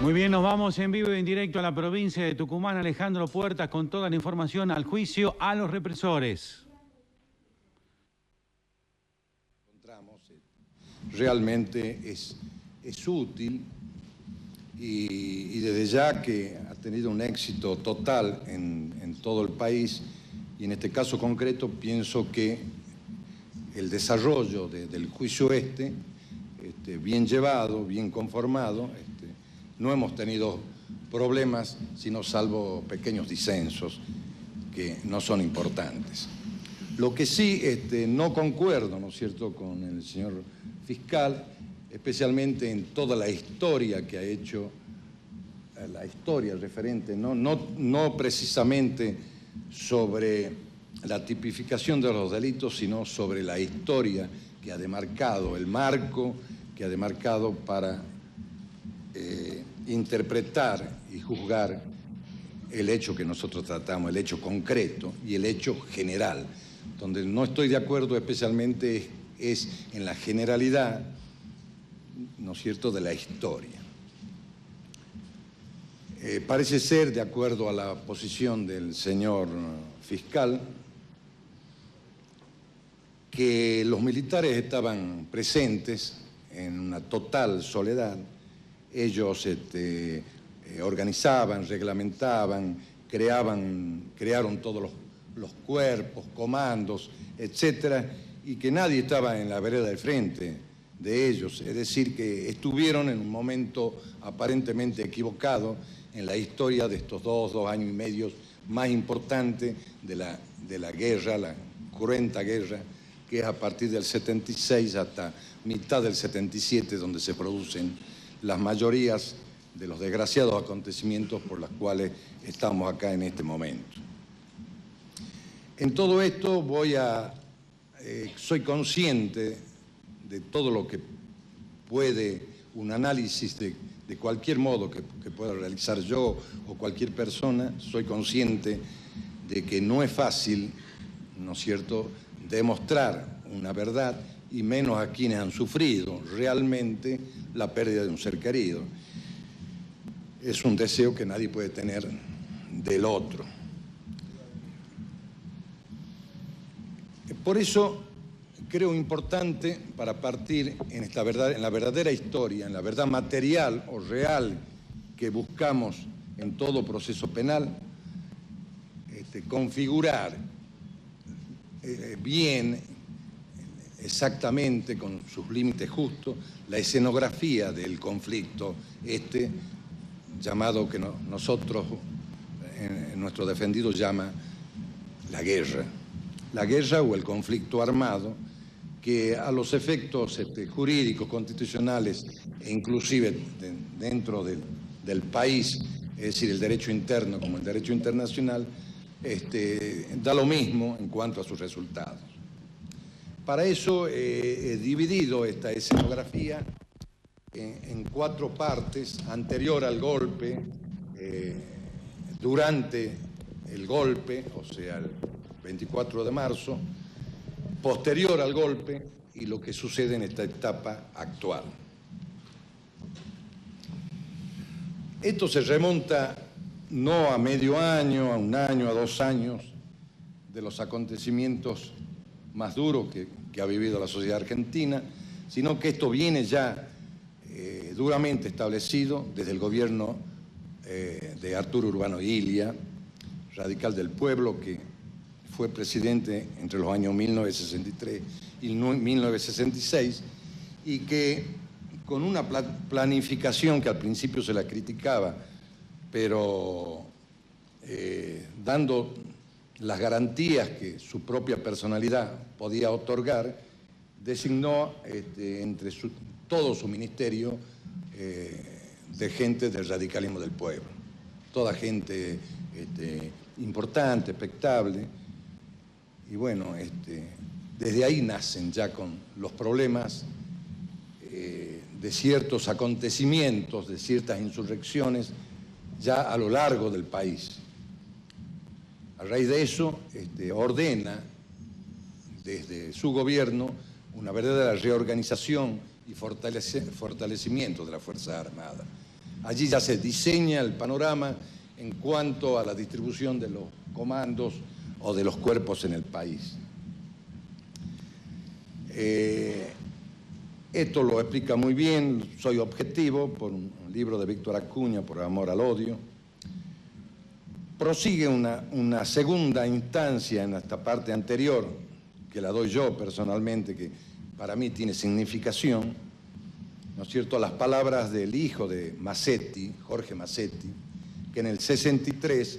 Muy bien, nos vamos en vivo y en directo a la provincia de Tucumán. Alejandro Puertas con toda la información al juicio a los represores. Realmente es útil y desde ya que ha tenido un éxito total en todo el país, y en este caso concreto pienso que el desarrollo del juicio bien llevado, bien conformado, no hemos tenido problemas, sino salvo pequeños disensos que no son importantes. Lo que sí no concuerdo, ¿no es cierto?, con el señor fiscal, especialmente en toda la historia que ha hecho, la historia referente, no precisamente sobre la tipificación de los delitos, sino sobre la historia que ha demarcado, el marco que ha demarcado para interpretar y juzgar el hecho que nosotros tratamos, el hecho concreto y el hecho general. Donde no estoy de acuerdo especialmente es en la generalidad, ¿no es cierto?, de la historia. Parece ser, de acuerdo a la posición del señor fiscal, que los militares estaban presentes en una total soledad. Ellos organizaban, reglamentaban, crearon todos los cuerpos, comandos, etcétera, y que nadie estaba en la vereda del frente de ellos. Es decir, que estuvieron en un momento aparentemente equivocado en la historia de estos dos años y medio más importante de la guerra, la cruenta guerra, que es a partir del 76 hasta mitad del 77, donde se producen las mayorías de los desgraciados acontecimientos por los cuales estamos acá en este momento. En todo esto soy consciente de todo lo que puede un análisis de cualquier modo que pueda realizar yo o cualquier persona. Soy consciente de que no es fácil, ¿no es cierto?, demostrar una verdad, y menos a quienes han sufrido realmente la pérdida de un ser querido. Es un deseo que nadie puede tener del otro. Por eso creo importante, para partir en la verdadera historia, en la verdad material o real que buscamos en todo proceso penal, configurar bien, exactamente, con sus límites justos, la escenografía del conflicto llamado, que nosotros en nuestro defendido llama la guerra o el conflicto armado, que a los efectos jurídicos, constitucionales e inclusive dentro del país, es decir, el derecho interno como el derecho internacional, da lo mismo en cuanto a sus resultados. Para eso he dividido esta escenografía en 4 partes: anterior al golpe, durante el golpe, o sea, el 24 de marzo, posterior al golpe y lo que sucede en esta etapa actual. Esto se remonta no a medio año, a un año, a 2 años de los acontecimientos más duros que ha vivido la sociedad argentina, sino que esto viene ya duramente establecido desde el gobierno de Arturo Urbano Illia, radical del pueblo, que fue presidente entre los años 1963 y 1966, y que con una planificación que al principio se la criticaba, pero dando las garantías que su propia personalidad podía otorgar, designó entre todo su ministerio de gente del radicalismo del pueblo. Toda gente importante, expectable. Y bueno, desde ahí nacen ya con los problemas de ciertos acontecimientos, de ciertas insurrecciones ya a lo largo del país. A raíz de eso, ordena desde su gobierno una verdadera reorganización y fortalecimiento de las Fuerzas Armadas. allí ya se diseña el panorama en cuanto a la distribución de los comandos o de los cuerpos en el país. Esto lo explica muy bien, soy objetivo, por un libro de Víctor Acuña, Por amor al odio. Prosigue una segunda instancia en esta parte anterior, que la doy yo personalmente, que para mí tiene significación, ¿no es cierto?, las palabras del hijo de Massetti, Jorge Massetti, que en el 63,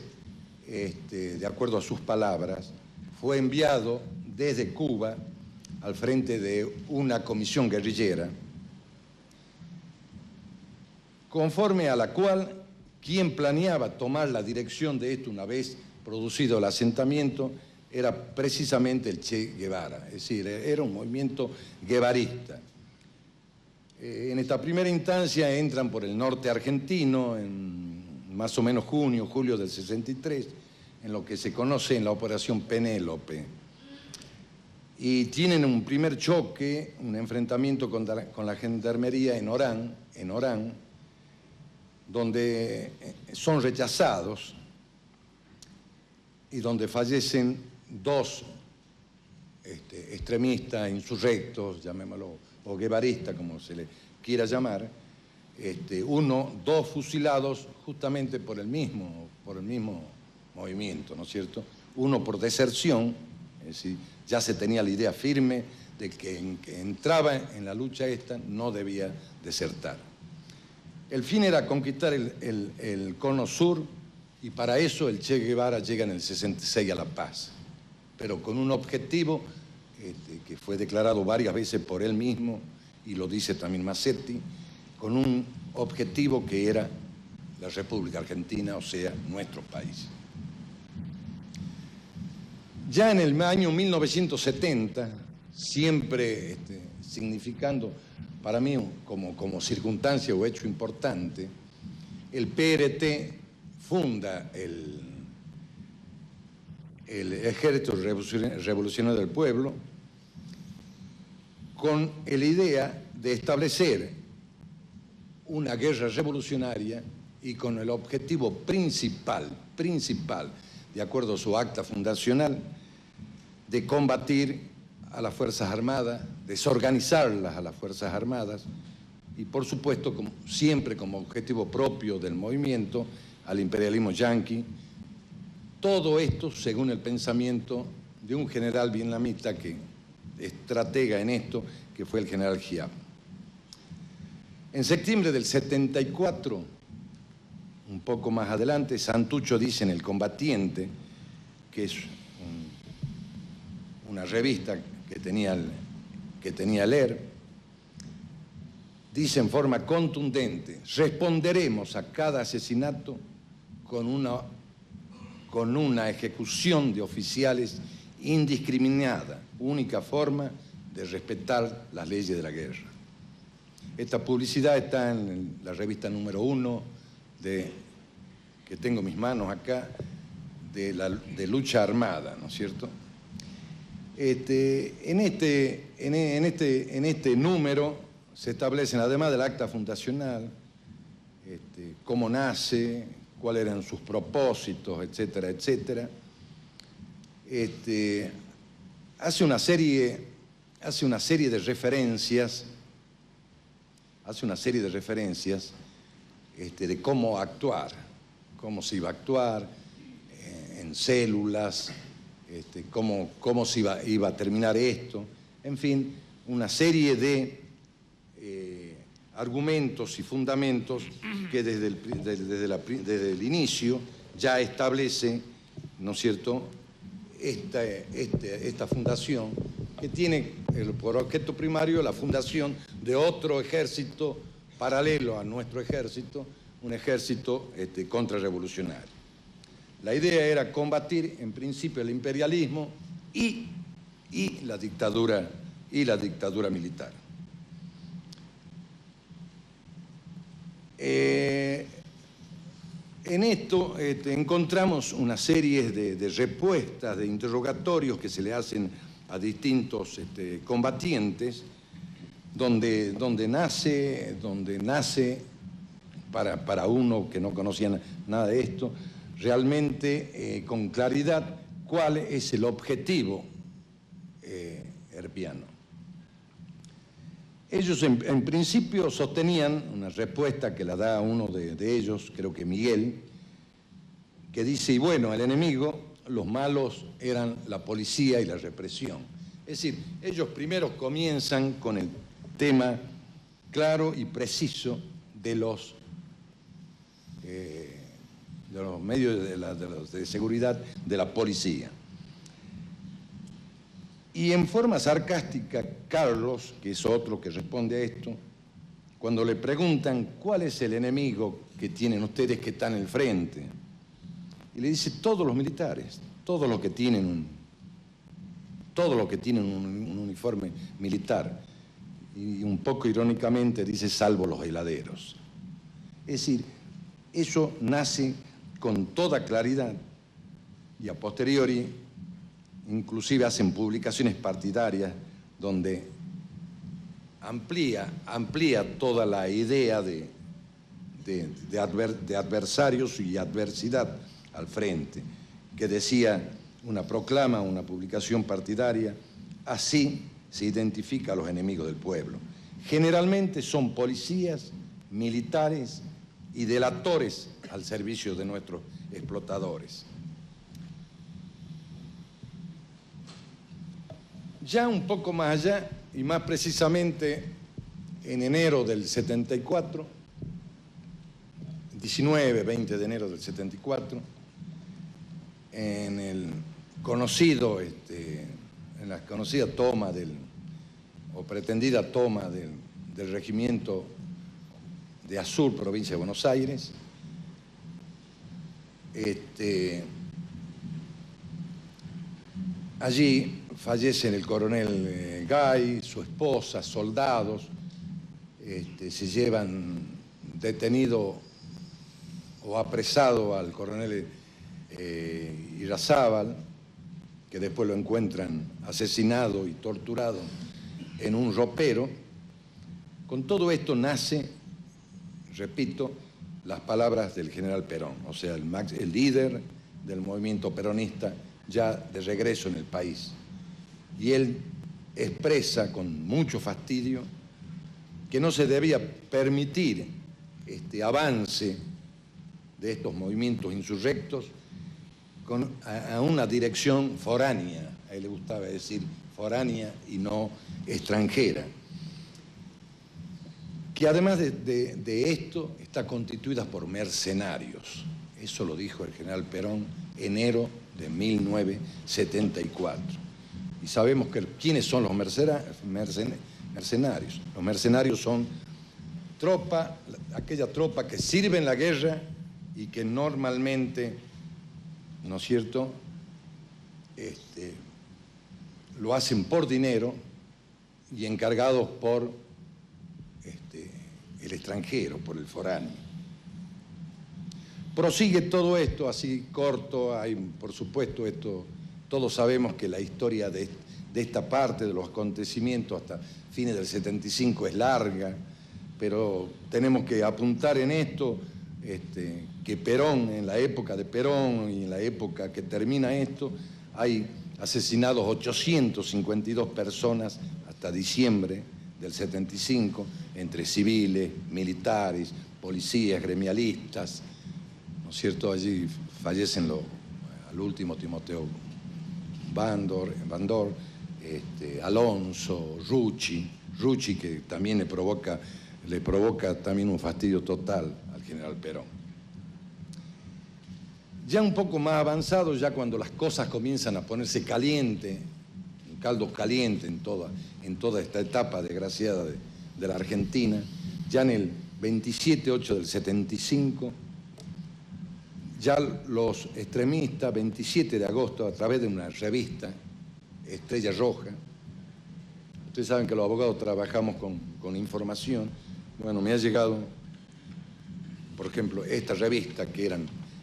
de acuerdo a sus palabras, fue enviado desde Cuba al frente de una comisión guerrillera, conforme a la cual quien planeaba tomar la dirección de esto una vez producido el asentamiento era precisamente el Che Guevara, es decir, era un movimiento guevarista. En esta primera instancia entran por el norte argentino, en más o menos junio, julio del 63, en lo que se conoce en la Operación Penélope. Y tienen un primer choque, un enfrentamiento con la gendarmería en Orán, donde son rechazados y donde fallecen dos extremistas, insurrectos, llamémoslo, o guevaristas, como se le quiera llamar, dos fusilados justamente por el mismo movimiento, ¿no es cierto? Uno por deserción, es decir, ya se tenía la idea firme de que entraba en la lucha esta no debía desertar. El fin era conquistar el cono sur y para eso el Che Guevara llega en el 66 a La Paz, pero con un objetivo que fue declarado varias veces por él mismo y lo dice también Massetti, con un objetivo que era la República Argentina, o sea, nuestro país. Ya en el año 1970, siempre significando para mí como circunstancia o hecho importante, el PRT funda el Ejército Revolucionario del Pueblo con la idea de establecer una guerra revolucionaria y con el objetivo principal, de acuerdo a su acta fundacional, de combatir a las Fuerzas Armadas, desorganizarlas a las Fuerzas Armadas y, por supuesto, siempre como objetivo propio del movimiento, al imperialismo yanqui. Todo esto según el pensamiento de un general vietnamita que estratega en esto, que fue el general Giap. En septiembre del 74, un poco más adelante, Santucho dice en El Combatiente, que es una revista que tenía el ER, dice en forma contundente: responderemos a cada asesinato con una ejecución de oficiales indiscriminada, única forma de respetar las leyes de la guerra. Esta publicidad está en la revista número 1 que tengo en mis manos acá, de lucha armada, ¿no es cierto? En este número se establecen, además del acta fundacional, cómo nace, cuáles eran sus propósitos, etcétera, etcétera. Hace una serie de referencias, de cómo actuar, cómo se iba a actuar en células, cómo se iba a terminar esto, en fin, una serie de argumentos y fundamentos que desde el inicio ya establece, ¿no es cierto?, esta fundación que tiene por objeto primario la fundación de otro ejército paralelo a nuestro ejército, un ejército contrarrevolucionario. La idea era combatir en principio el imperialismo y la dictadura militar. En esto encontramos una serie de respuestas, de interrogatorios que se le hacen a distintos combatientes, donde nace para uno que no conocía nada de esto, realmente con claridad cuál es el objetivo herpiano. Ellos en principio sostenían una respuesta que la da uno de ellos, creo que Miguel, que dice, y bueno, el enemigo, los malos eran la policía y la represión. Es decir, ellos primero comienzan con el tema claro y preciso de los medios de seguridad de la policía. Y en forma sarcástica, Carlos, que es otro que responde a esto, cuando le preguntan cuál es el enemigo que tienen ustedes que están en el frente, y le dice todos los militares, todos los que tienen un uniforme militar, y un poco irónicamente dice salvo los heladeros. Es decir, eso nace con toda claridad y a posteriori inclusive hacen publicaciones partidarias donde amplía toda la idea de adversarios y adversidad al frente, que decía una proclama, una publicación partidaria, así se identifica a los enemigos del pueblo. Generalmente son policías, militares y delatores al servicio de nuestros explotadores. Ya un poco más allá, y más precisamente en enero del 74, 19, 20 de enero del 74, en el conocido, en la conocida toma o pretendida toma del regimiento de Azul, provincia de Buenos Aires, allí fallecen el coronel Gay, su esposa, soldados, se llevan detenido o apresado al coronel Irarrázaval, que después lo encuentran asesinado y torturado en un ropero. Con todo esto nace, repito, las palabras del general Perón, o sea, el líder del movimiento peronista ya de regreso en el país. Y él expresa con mucho fastidio que no se debía permitir este avance de estos movimientos insurrectos a una dirección foránea. A él le gustaba decir foránea y no extranjera, que además de esto está constituida por mercenarios. Eso lo dijo el general Perón enero de 1974. Y sabemos quiénes son los mercenarios. Los mercenarios son aquella tropa que sirve en la guerra y que normalmente, ¿no es cierto?, lo hacen por dinero y encargados por el extranjero, por el foráneo. Prosigue todo esto así corto, hay por supuesto todos sabemos que la historia de esta parte de los acontecimientos hasta fines del 75 es larga, pero tenemos que apuntar en esto que Perón, en la época de Perón y en la época que termina esto, hay asesinados 852 personas hasta diciembre del 75, entre civiles, militares, policías, gremialistas, ¿no es cierto? Allí fallecen al último Timoteo Bandor, Alonso, Rucci, que también le provoca también un fastidio total al general Perón. Ya un poco más avanzado, ya cuando las cosas comienzan a ponerse caliente, un caldo caliente en toda esta etapa desgraciada de la Argentina, ya en el 27/8 del 75, ya los extremistas, 27 de agosto, a través de una revista, Estrella Roja, ustedes saben que los abogados trabajamos con información, bueno, me ha llegado, por ejemplo, esta revista que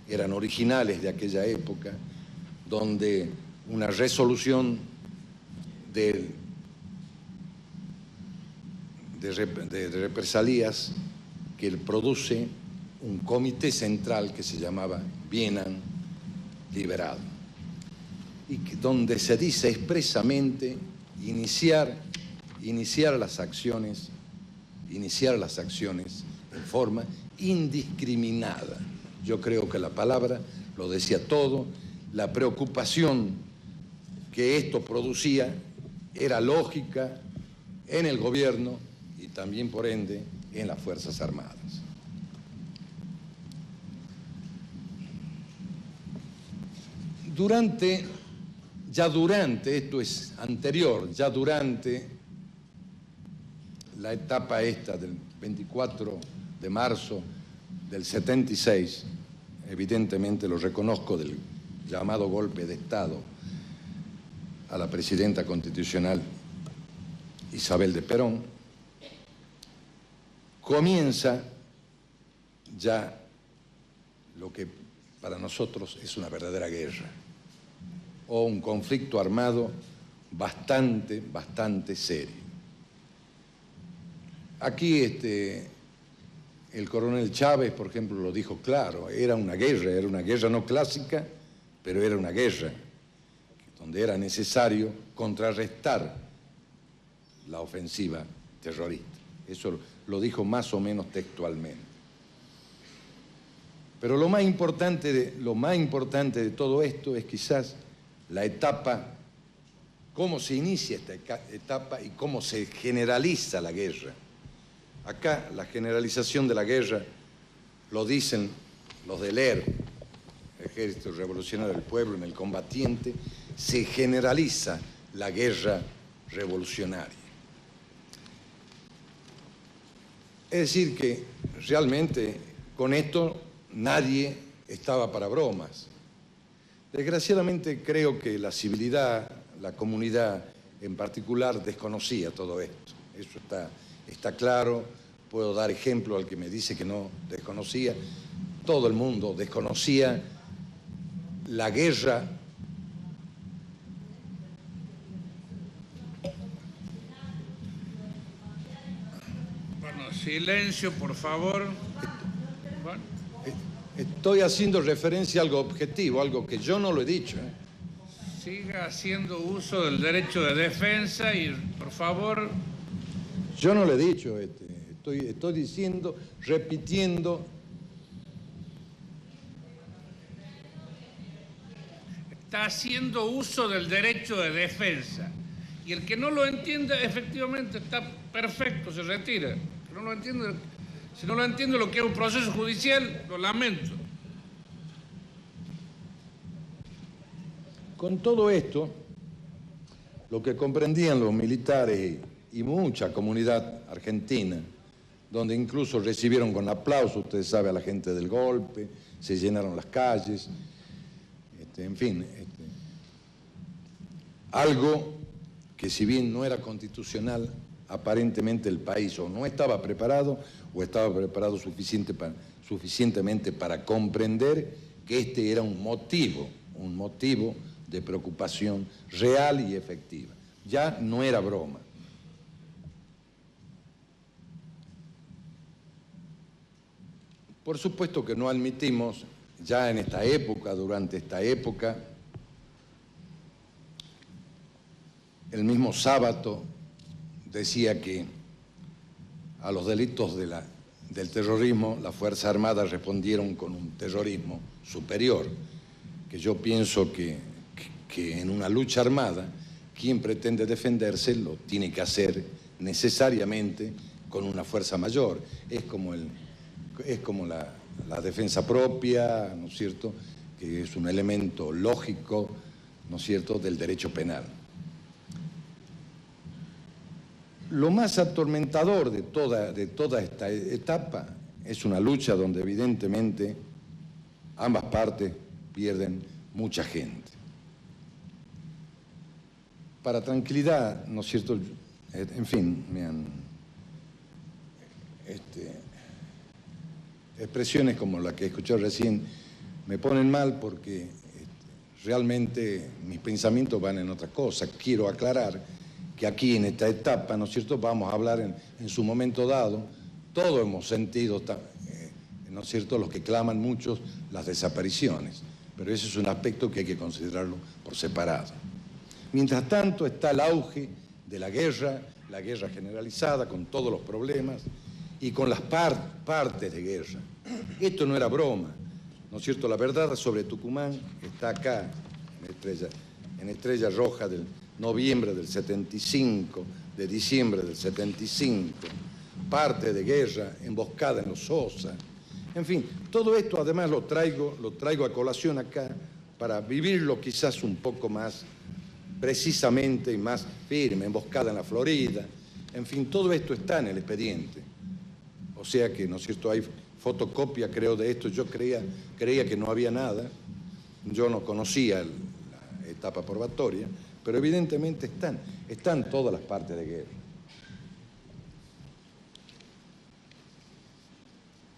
eran originales de aquella época, donde una resolución de represalias que produce un comité central que se llamaba Bienan Liberado, y donde se dice expresamente iniciar las acciones en forma indiscriminada. Yo creo que la palabra lo decía todo. La preocupación que esto producía era lógica en el gobierno y también, por ende, en las Fuerzas Armadas. Esto es anterior, ya durante la etapa esta del 24 de marzo del 76, evidentemente lo reconozco, del llamado golpe de Estado a la presidenta constitucional Isabel de Perón, comienza ya lo que para nosotros es una verdadera guerra o un conflicto armado bastante serio. Aquí el coronel Chávez, por ejemplo, lo dijo claro, era una guerra no clásica, pero era una guerra donde era necesario contrarrestar la ofensiva terrorista. Eso lo dijo más o menos textualmente. Pero lo más importante de todo esto es quizás la etapa, cómo se inicia esta etapa y cómo se generaliza la guerra. Acá la generalización de la guerra lo dicen los del ERP, Ejército Revolucionario del Pueblo, en el combatiente, se generaliza la guerra revolucionaria. Es decir que realmente con esto nadie estaba para bromas. Desgraciadamente creo que la civilidad, la comunidad en particular, desconocía todo esto. Eso está claro. Puedo dar ejemplo al que me dice que no desconocía. Todo el mundo desconocía la guerra. Bueno, silencio, por favor. Bueno. Estoy haciendo referencia a algo objetivo, algo que yo no lo he dicho. Siga haciendo uso del derecho de defensa y, por favor... Yo no lo he dicho, estoy diciendo, repitiendo. Está haciendo uso del derecho de defensa. Y el que no lo entienda, efectivamente, está perfecto, se retira. El que no lo entiende, si no lo entiende lo que es un proceso judicial, lo lamento. Con todo esto, lo que comprendían los militares y mucha comunidad argentina, donde incluso recibieron con aplauso, ustedes saben, a la gente del golpe, se llenaron las calles, en fin, algo que si bien no era constitucional, aparentemente el país o no estaba preparado o estaba preparado suficientemente para comprender que este era un motivo de preocupación real y efectiva. Ya no era broma. Por supuesto que no admitimos, ya en esta época, durante esta época, el mismo Sábato decía que a los delitos del terrorismo las Fuerzas Armadas respondieron con un terrorismo superior, que yo pienso que en una lucha armada, quien pretende defenderse lo tiene que hacer necesariamente con una fuerza mayor. Es como la defensa propia, ¿no es cierto?, que es un elemento lógico, ¿no es cierto?, del derecho penal. Lo más atormentador de toda esta etapa es una lucha donde evidentemente ambas partes pierden mucha gente. Para tranquilidad, ¿no es cierto?, en fin, expresiones como la que escuché recién me ponen mal porque realmente mis pensamientos van en otra cosa. Quiero aclarar que aquí en esta etapa, ¿no es cierto?, vamos a hablar en su momento dado, todos hemos sentido en ¿no es cierto?, los que claman muchos las desapariciones, pero ese es un aspecto que hay que considerarlo por separado. Mientras tanto está el auge de la guerra generalizada con todos los problemas y con las partes de guerra. Esto no era broma, ¿no es cierto? La verdad sobre Tucumán está acá, en Estrella Roja del noviembre del 75, de diciembre del 75, parte de guerra, emboscada en los Sosa. En fin, todo esto además lo traigo a colación acá para vivirlo quizás un poco más precisamente y más firme, emboscada en la Florida. En fin, todo esto está en el expediente. O sea que, ¿no es cierto?, hay fotocopia, creo, de esto. Yo creía que no había nada. Yo no conocía la etapa probatoria, pero evidentemente están todas las partes de guerra.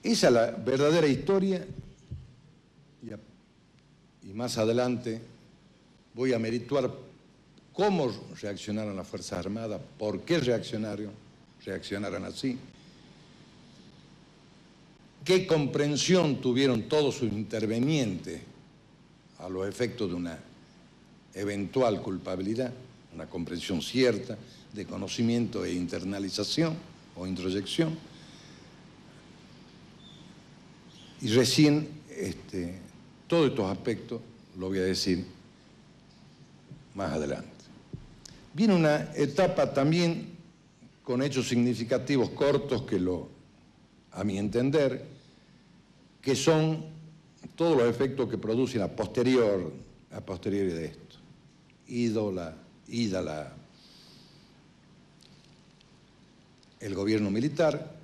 Esa es la verdadera historia y más adelante voy a merituar cómo reaccionaron las Fuerzas Armadas, por qué reaccionaron así, qué comprensión tuvieron todos sus intervenientes a los efectos de una eventual culpabilidad, una comprensión cierta de conocimiento e internalización o introyección. Y recién todos estos aspectos lo voy a decir más adelante. Viene una etapa también con hechos significativos cortos a mi entender, que son todos los efectos que producen a posteriori de esto. El gobierno militar,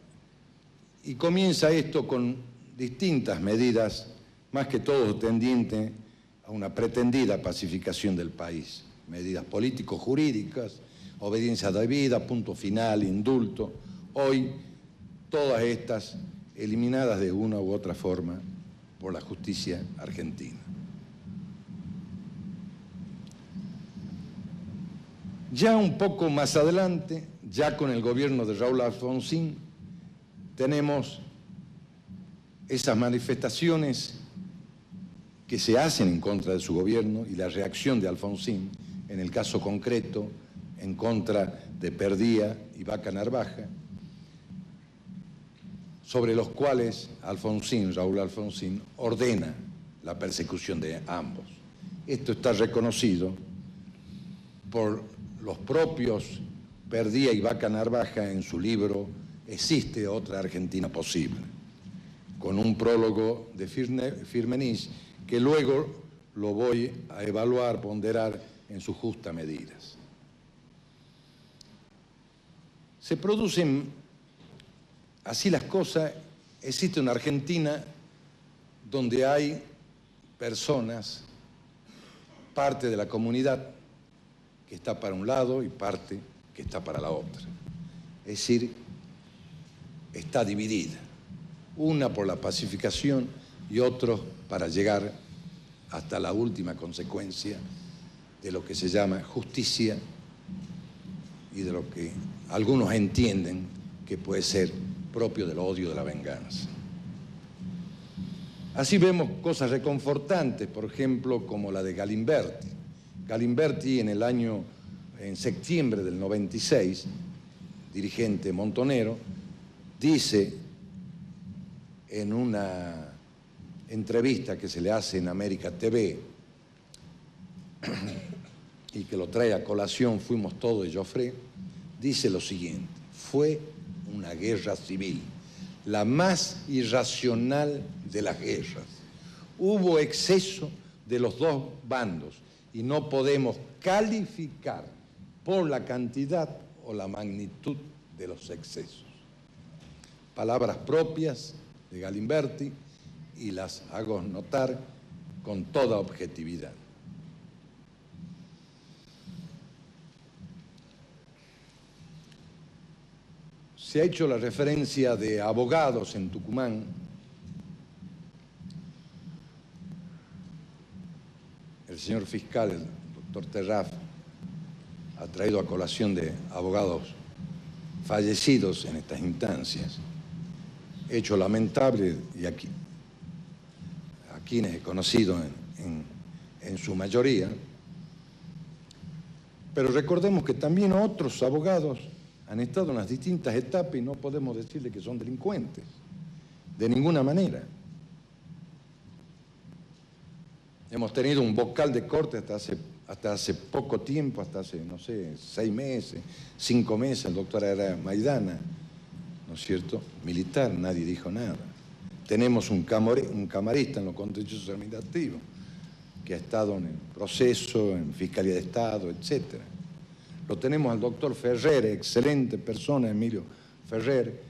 y comienza esto con distintas medidas, más que todo tendientes a una pretendida pacificación del país. Medidas político-jurídicas, obediencia debida, punto final, indulto. Hoy, todas estas eliminadas de una u otra forma por la justicia argentina. Ya un poco más adelante, ya con el gobierno de Raúl Alfonsín, tenemos esas manifestaciones que se hacen en contra de su gobierno y la reacción de Alfonsín, en el caso concreto, en contra de Perdía y Vaca Narvaja, sobre los cuales Raúl Alfonsín, ordena la persecución de ambos. Esto está reconocido por los propios Perdía y Vaca Narvaja en su libro Existe otra Argentina posible, con un prólogo de Firmenich que luego lo voy a evaluar, ponderar en sus justas medidas. Se producen así las cosas. Existe una Argentina donde hay personas, parte de la comunidad que está para un lado y parte que está para la otra. Es decir, está dividida, una por la pacificación y otros para llegar hasta la última consecuencia de lo que se llama justicia y de lo que algunos entienden que puede ser propio del odio, de la venganza. Así vemos cosas reconfortantes, por ejemplo, como la de Galimberti. Galimberti en septiembre del 96, dirigente montonero, dice en una entrevista que se le hace en América TV y que lo trae a colación Fuimos Todos de Joffre, dice lo siguiente: fue una guerra civil, la más irracional de las guerras. Hubo exceso de los dos bandos y no podemos calificar por la cantidad o la magnitud de los excesos. Palabras propias de Galimberti y las hago notar con toda objetividad. Se ha hecho la referencia de abogados en Tucumán. El señor fiscal, el doctor Terraf, ha traído a colación de abogados fallecidos en estas instancias. hecho lamentable y a quienes he conocido en su mayoría. Pero recordemos que también otros abogados han estado en las distintas etapas y no podemos decirle que son delincuentes, de ninguna manera. Hemos tenido un vocal de corte hasta hace poco tiempo, hasta hace, no sé, 6 meses, 5 meses, el doctor era Maidana, ¿no es cierto? Militar, nadie dijo nada. Tenemos un camarista en lo contencioso administrativo, que ha estado en el proceso, en Fiscalía de Estado, etc. Lo tenemos al doctor Ferrer, excelente persona, Emilio Ferrer,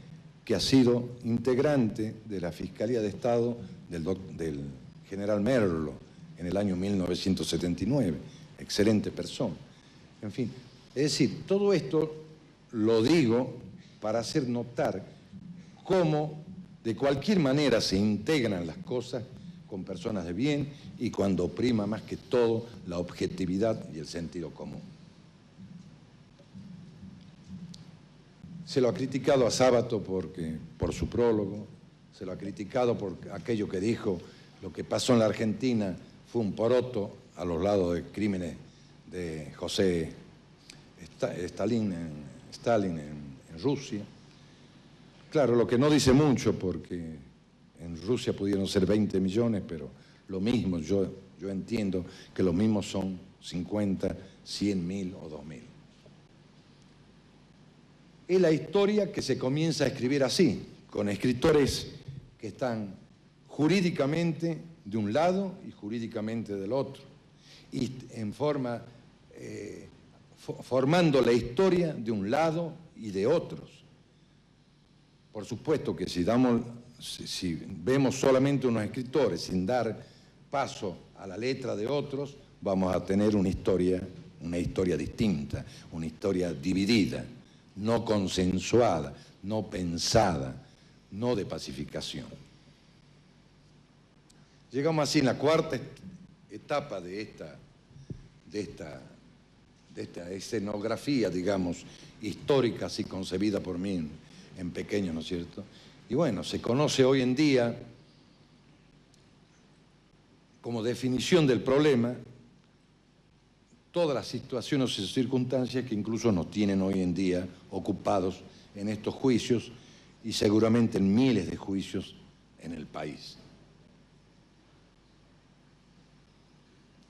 que ha sido integrante de la Fiscalía de Estado del general Merlo en el año 1979, excelente persona. En fin, es decir, todo esto lo digo para hacer notar cómo de cualquier manera se integran las cosas con personas de bien y cuando prima más que todo la objetividad y el sentido común. Se lo ha criticado a Sábato por su prólogo, se lo ha criticado por aquello que dijo, lo que pasó en la Argentina fue un poroto a los lados de crímenes de José Stalin en Rusia. Claro, lo que no dice mucho, porque en Rusia pudieron ser 20 millones, pero lo mismo, yo entiendo que lo mismo son 50, 100.000 o 2.000. Es la historia que se comienza a escribir así, con escritores que están jurídicamente de un lado y jurídicamente del otro, y en formando la historia de un lado y de otros. Por supuesto que si vemos solamente unos escritores sin dar paso a la letra de otros, vamos a tener una historia distinta, una historia dividida, no consensuada, no pensada, no de pacificación. Llegamos así en la cuarta etapa de esta escenografía, digamos, histórica, así concebida por mí en pequeño, ¿no es cierto? Y bueno, se conoce hoy en día como definición del problema todas las situaciones y circunstancias que incluso nos tienen hoy en día ocupados en estos juicios y seguramente en miles de juicios en el país.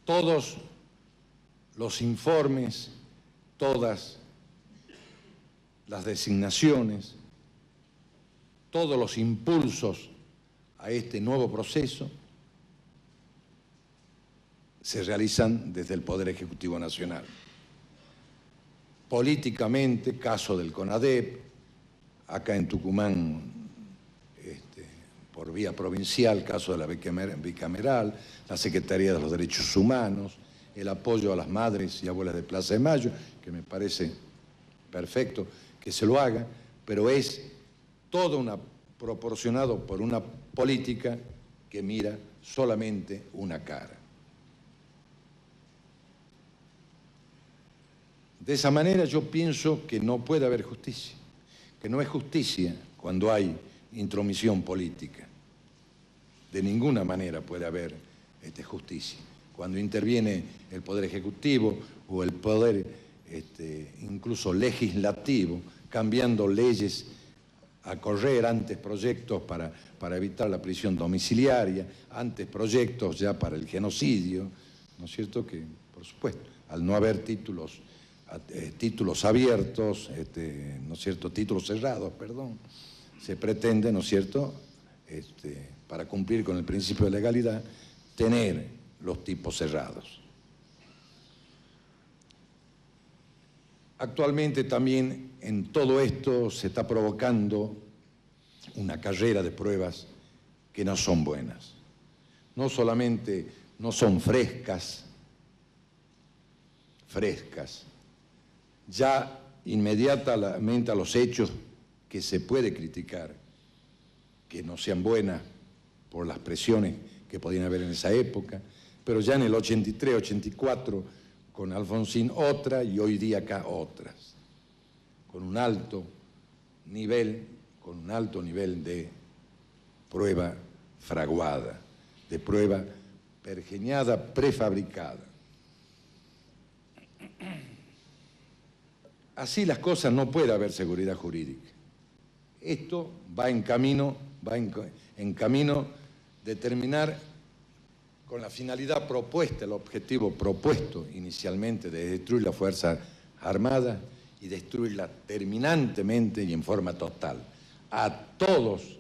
Todos los informes, todas las designaciones, todos los impulsos a este nuevo proceso se realizan desde el Poder Ejecutivo Nacional. Políticamente, caso del CONADEP, acá en Tucumán, por vía provincial, caso de la bicameral, la Secretaría de los Derechos Humanos, el apoyo a las madres y abuelas de Plaza de Mayo, que me parece perfecto que se lo haga, pero es todo proporcionado por una política que mira solamente una cara. De esa manera yo pienso que no puede haber justicia, que no es justicia cuando hay intromisión política. De ninguna manera puede haber justicia. Cuando interviene el Poder Ejecutivo o el Poder incluso legislativo, cambiando leyes a correr, antes proyectos para evitar la prisión domiciliaria, antes proyectos ya para el genocidio, ¿no es cierto? Que, por supuesto, al no haber títulos abiertos, ¿no es cierto?, títulos cerrados, perdón, se pretende, ¿no es cierto?, para cumplir con el principio de legalidad, tener los tipos cerrados. Actualmente también en todo esto se está provocando una carrera de pruebas que no son buenas. No solamente no son frescas, ya inmediatamente a los hechos que se puede criticar, que no sean buenas por las presiones que podían haber en esa época, pero ya en el 83, 84, con Alfonsín otra y hoy día acá otras, con un alto nivel de prueba fraguada, de prueba pergeñada, prefabricada. Así las cosas, no puede haber seguridad jurídica. Esto va en camino de terminar con la finalidad propuesta, el objetivo propuesto inicialmente de destruir la Fuerza Armada y destruirla terminantemente y en forma total. A todos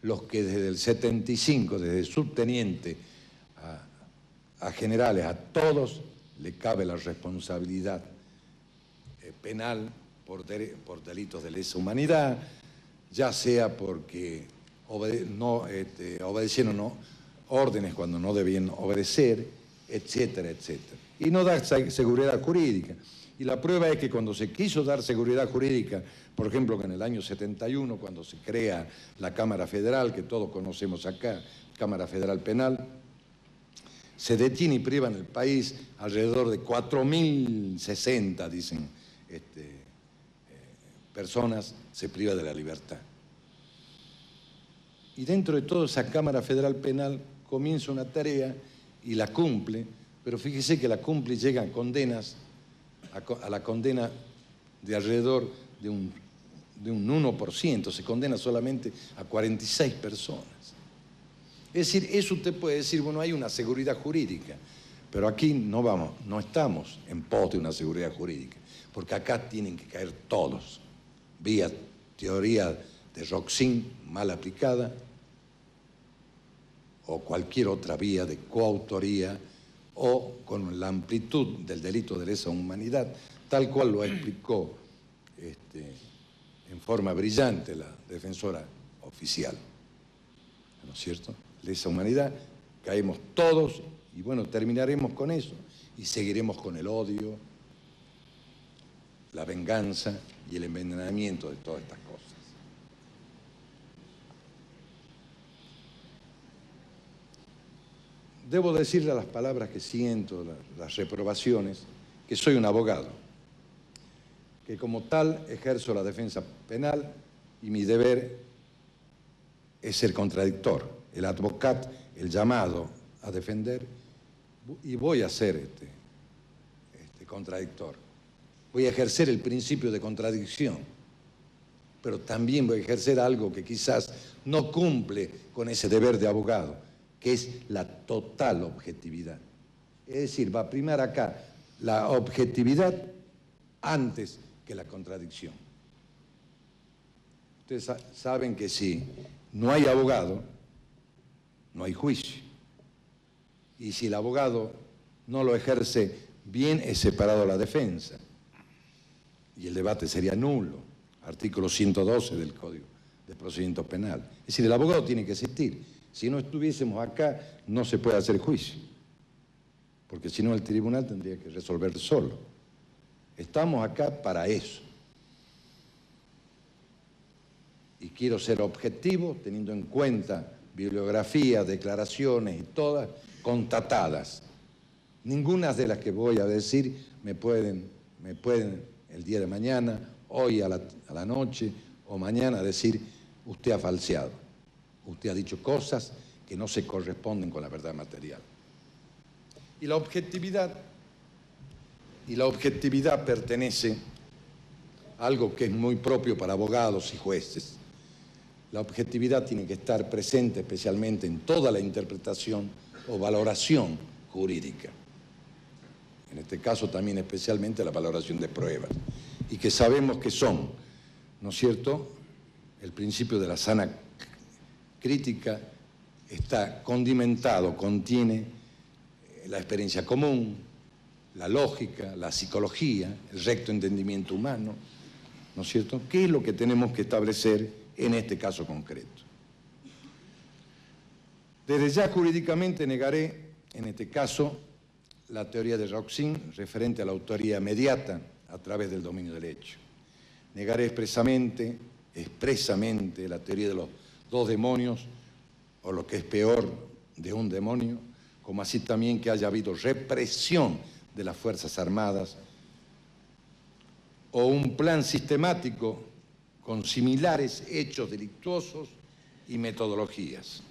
los que desde el 75, desde subteniente a generales, a todos le cabe la responsabilidad penal por delitos de lesa humanidad, ya sea porque obedecieron órdenes cuando no debían obedecer, etcétera, etcétera. Y no da seguridad jurídica. Y la prueba es que cuando se quiso dar seguridad jurídica, por ejemplo, que en el año 71, cuando se crea la Cámara Federal, que todos conocemos acá, Cámara Federal Penal, se detiene y priva en el país alrededor de 4.060, dicen, personas, se priva de la libertad. Y dentro de toda esa Cámara Federal Penal comienza una tarea y la cumple, pero fíjese que la cumple y llegan condenas, a la condena de alrededor de un 1%, se condena solamente a 46 personas. Es decir, eso usted puede decir, bueno, hay una seguridad jurídica, pero aquí no estamos en pos de una seguridad jurídica, porque acá tienen que caer todos, vía teoría de Roxin mal aplicada o cualquier otra vía de coautoría o con la amplitud del delito de lesa humanidad, tal cual lo explicó en forma brillante la defensora oficial. ¿No es cierto? Lesa humanidad, caemos todos y bueno, terminaremos con eso y seguiremos con el odio, la venganza y el envenenamiento de todas estas cosas. Debo decirle a las palabras que siento, las reprobaciones, que soy un abogado, que como tal ejerzo la defensa penal y mi deber es ser contradictor, el advocat, el llamado a defender, y voy a ser contradictor. Voy a ejercer el principio de contradicción, pero también voy a ejercer algo que quizás no cumple con ese deber de abogado, que es la total objetividad. Es decir, va a primar acá la objetividad antes que la contradicción. Ustedes saben que si no hay abogado, no hay juicio. Y si el abogado no lo ejerce bien, es separado la defensa. Y el debate sería nulo. Artículo 112 del Código de Procedimiento Penal. Es decir, el abogado tiene que existir. Si no estuviésemos acá, no se puede hacer juicio. Porque si no, el tribunal tendría que resolver solo. Estamos acá para eso. Y quiero ser objetivo, teniendo en cuenta bibliografía, declaraciones y todas contatadas. Ninguna de las que voy a decir me pueden el día de mañana, hoy a la noche o mañana decir, usted ha falseado, usted ha dicho cosas que no se corresponden con la verdad material. Y la objetividad pertenece a algo que es muy propio para abogados y jueces. La objetividad tiene que estar presente especialmente en toda la interpretación o valoración jurídica. En este caso también especialmente la valoración de pruebas, y que sabemos que son, ¿no es cierto?, el principio de la sana crítica está condimentado, contiene la experiencia común, la lógica, la psicología, el recto entendimiento humano, ¿no es cierto?, ¿qué es lo que tenemos que establecer en este caso concreto? Desde ya jurídicamente negaré, en este caso, la teoría de Roxin referente a la autoría mediata a través del dominio del hecho. Negaré expresamente la teoría de los dos demonios, o lo que es peor, de un demonio, como así también que haya habido represión de las Fuerzas Armadas o un plan sistemático con similares hechos delictuosos y metodologías.